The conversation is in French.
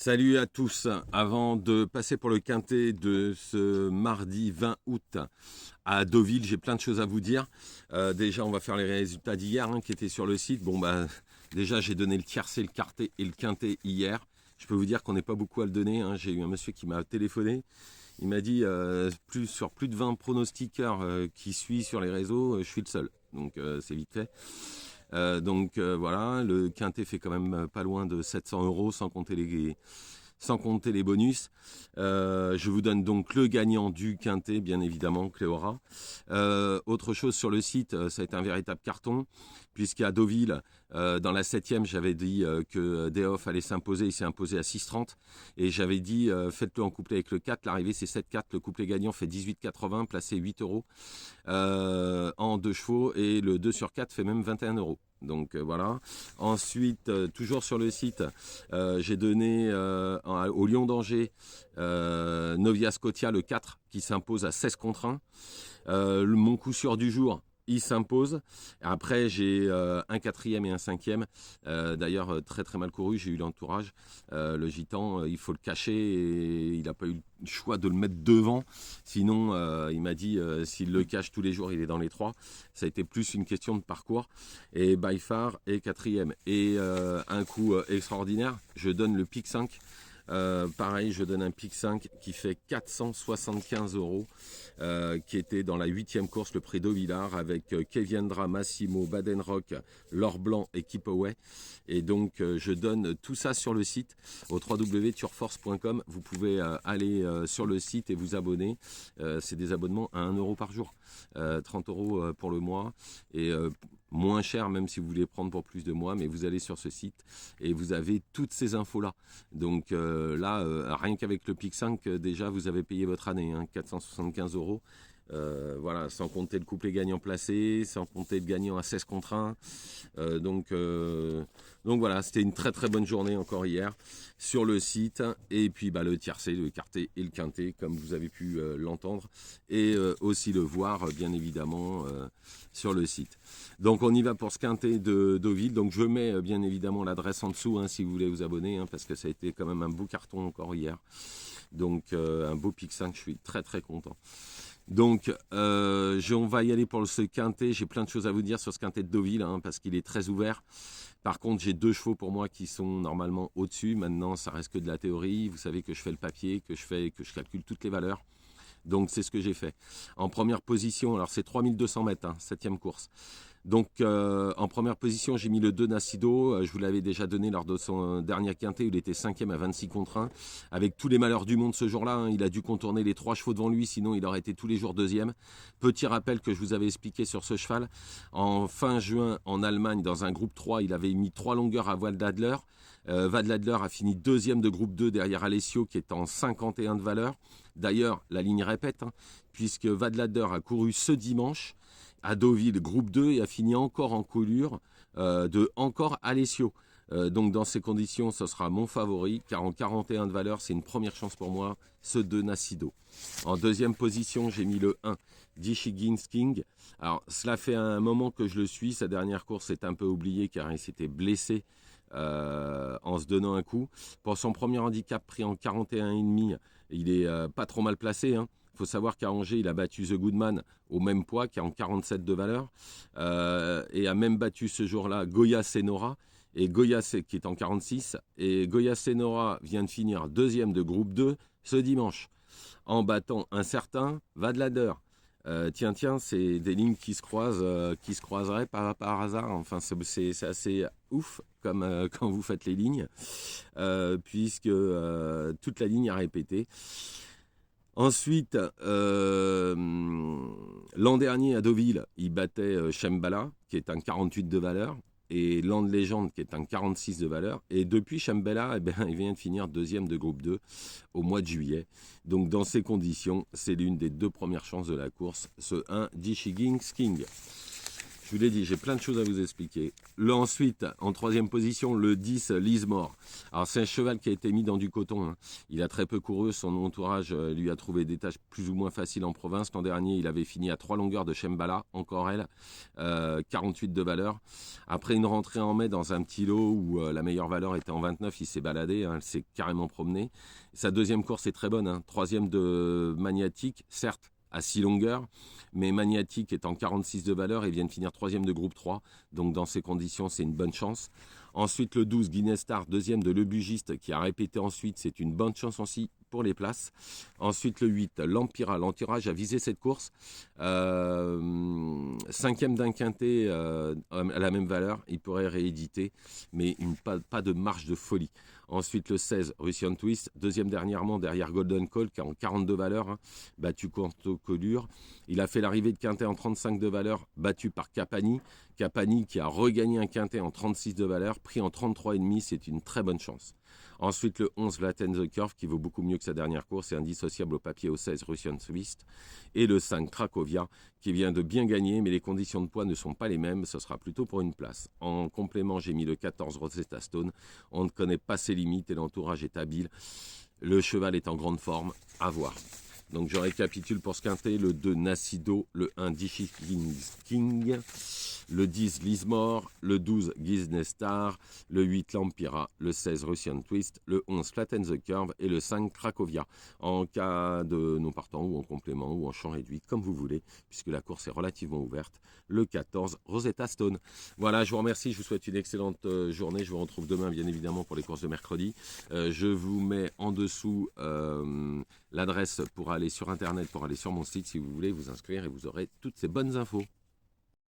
Salut à tous. Avant de passer pour le quintet de ce mardi 20 août à Deauville, j'ai plein de choses à vous dire. Déjà, on va faire les résultats d'hier qui étaient sur le site. Déjà, j'ai donné le tiercé, le quartet et le quintet hier. Je peux vous dire qu'on n'est pas beaucoup à le donner. J'ai eu un monsieur qui m'a téléphoné. Il m'a dit sur plus de 20 pronostiqueurs qui suivent sur les réseaux, je suis le seul. Donc c'est vite fait. Voilà, le quintet fait quand même pas loin de 700 € sans compter les bonus. Je vous donne donc le gagnant du quintet, bien évidemment, Cléora. Autre chose sur le site, ça a été un véritable carton, puisqu'à Deauville, dans la 7e, j'avais dit que Deoff allait s'imposer. Il s'est imposé à 6,30. Et j'avais dit, faites-le en couplet avec le 4. L'arrivée, c'est 7,4. Le couplet gagnant fait 18,80, placé 8 € en 2 chevaux. Et le 2 sur 4 fait même 21 €. Donc voilà. Ensuite, toujours sur le site, j'ai donné au Lion d'Angers Novia Scotia le 4 qui s'impose à 16 contre 1. Mon coup sûr du jour, il s'impose. Après, j'ai un quatrième et un cinquième. D'ailleurs, très très mal couru. J'ai eu l'entourage. Le gitan, il faut le cacher et il n'a pas eu le choix de le mettre devant. Sinon, il m'a dit s'il le cache tous les jours, il est dans les 3. Ça a été plus une question de parcours. Et by far est quatrième. Et un coup extraordinaire, je donne le pic 5. Pareil, je donne un pic 5 qui fait 475 €, qui était dans la 8e course, le prix d'Auvillard, avec Keviendra, Massimo, Badenrock, L'Or Blanc et Keepaway. Et donc, je donne tout ça sur le site, au www.turforce.com. Vous pouvez aller sur le site et vous abonner. C'est des abonnements à 1 € par jour, 30 € pour le mois. Et moins cher, même si vous voulez prendre pour plus de mois, mais vous allez sur ce site et vous avez toutes ces infos-là. Donc là, rien qu'avec le PIC 5, déjà, vous avez payé votre année, 475 €. Voilà, sans compter le couplet gagnant placé, sans compter le gagnant à 16 contre 1. Donc voilà, c'était une très très bonne journée encore hier sur le site. Et puis le tiercé, le quartet et le quintet, comme vous avez pu l'entendre, et aussi le voir bien évidemment sur le site. Donc on y va pour ce quintet de Deauville. Donc je mets bien évidemment l'adresse en dessous si vous voulez vous abonner, parce que ça a été quand même un beau carton encore hier. Donc un beau pic 5, je suis très très content. Donc, on va y aller pour ce quintet. J'ai plein de choses à vous dire sur ce quintet de Deauville, parce qu'il est très ouvert. Par contre, j'ai 2 chevaux pour moi qui sont normalement au-dessus. Maintenant, ça reste que de la théorie. Vous savez que je fais le papier, que je calcule toutes les valeurs. Donc, c'est ce que j'ai fait. En première position, alors c'est 3200 mètres, 7e course. Donc, en première position, j'ai mis le 2 Nacido. Je vous l'avais déjà donné lors de son dernier quintet où il était 5e à 26 contre 1. Avec tous les malheurs du monde ce jour-là, il a dû contourner les 3 chevaux devant lui, sinon il aurait été tous les jours 2e. Petit rappel que je vous avais expliqué sur ce cheval. En fin juin, en Allemagne, dans un groupe 3, il avait mis 3 longueurs à Vadladler. Vadladler a fini 2e de groupe 2 derrière Alessio qui est en 51 de valeur. D'ailleurs, la ligne répète, puisque Vadladler a couru ce dimanche à Deauville, groupe 2, et a fini encore en coulure de encore Alessio. Donc dans ces conditions, ce sera mon favori, car en 41 de valeur, c'est une première chance pour moi, ce 2 Nacido. En deuxième position, j'ai mis le 1, Dishiggins King. Alors, cela fait un moment que je le suis. Sa dernière course est un peu oubliée, car il s'était blessé en se donnant un coup. Pour son premier handicap pris en 41,5, il est pas trop mal placé. Il faut savoir qu'à Angers, il a battu The Goodman au même poids, qui est en 47 de valeur, et a même battu ce jour-là Goya Senora, et Goya qui est en 46, et Goya Senora vient de finir 2e de groupe 2 ce dimanche, en battant un certain Vadladler. Tiens, c'est des lignes qui se croiseraient par hasard. Enfin, c'est assez ouf comme quand vous faites les lignes, puisque toute la ligne a répété. Ensuite, l'an dernier à Deauville, il battait Shembala, qui est un 48 de valeur, et Land Legend, qui est un 46 de valeur. Et depuis Shembala, il vient de finir 2e de groupe 2 au mois de juillet. Donc dans ces conditions, c'est l'une des 2 premières chances de la course, ce 1 Dishiggins King. Je vous l'ai dit, j'ai plein de choses à vous expliquer. Ensuite, en troisième position, le 10, Lismore. Alors c'est un cheval qui a été mis dans du coton, hein. Il a très peu couru, son entourage lui a trouvé des tâches plus ou moins faciles en province. L'an dernier, il avait fini à 3 longueurs de Shembala, encore elle, 48 de valeur. Après une rentrée en mai dans un petit lot où la meilleure valeur était en 29, il s'est baladé, hein, elle s'est carrément promenée. Sa deuxième course est très bonne, hein. Troisième de Magnatique, certes, à 6 longueurs, mais Magnatique est en 46 de valeur et vient de finir troisième de groupe 3, donc dans ces conditions c'est une bonne chance. Ensuite le 12, Guinness Star, deuxième de Le Bugiste qui a répété ensuite, c'est une bonne chance aussi pour les places. Ensuite le 8, l'Empira, l'entourage a visé cette course, cinquième d'un quintet à la même valeur, il pourrait rééditer, mais pas de marge de folie. Ensuite le 16, Russian Twist, deuxième dernièrement derrière Golden Call qui est en 42 valeurs, hein, battu contre Colure. Il a fait l'arrivée de quintet en 35 de valeur, battu par Capani. Capani qui a regagné un quintet en 36 de valeur, pris en 33,5, c'est une très bonne chance. Ensuite le 11, Flatten the Curve qui vaut beaucoup mieux que sa dernière course, c'est indissociable au papier au 16, Russian Twist. Et le 5, Cracovia qui vient de bien gagner, mais les conditions de poids ne sont pas les mêmes, ce sera plutôt pour une place. En complément, j'ai mis le 14, Rosetta Stone. On ne connaît pas ses limites et l'entourage est habile. Le cheval est en grande forme, à voir. Donc je récapitule pour ce quintet, le 2 Nacido, le 1 Dichy King, le 10 Lismore, le 12 Guinness Star, le 8 L'Empira, le 16 Russian Twist, le 11 Flatten the Curve et le 5 Cracovia. En cas de non partant ou en complément ou en champ réduit, comme vous voulez, puisque la course est relativement ouverte, le 14 Rosetta Stone. Voilà, je vous remercie, je vous souhaite une excellente journée. Je vous retrouve demain bien évidemment pour les courses de mercredi. Je vous mets en dessous l'adresse pour aller sur internet, pour aller sur mon site si vous voulez vous inscrire et vous aurez toutes ces bonnes infos.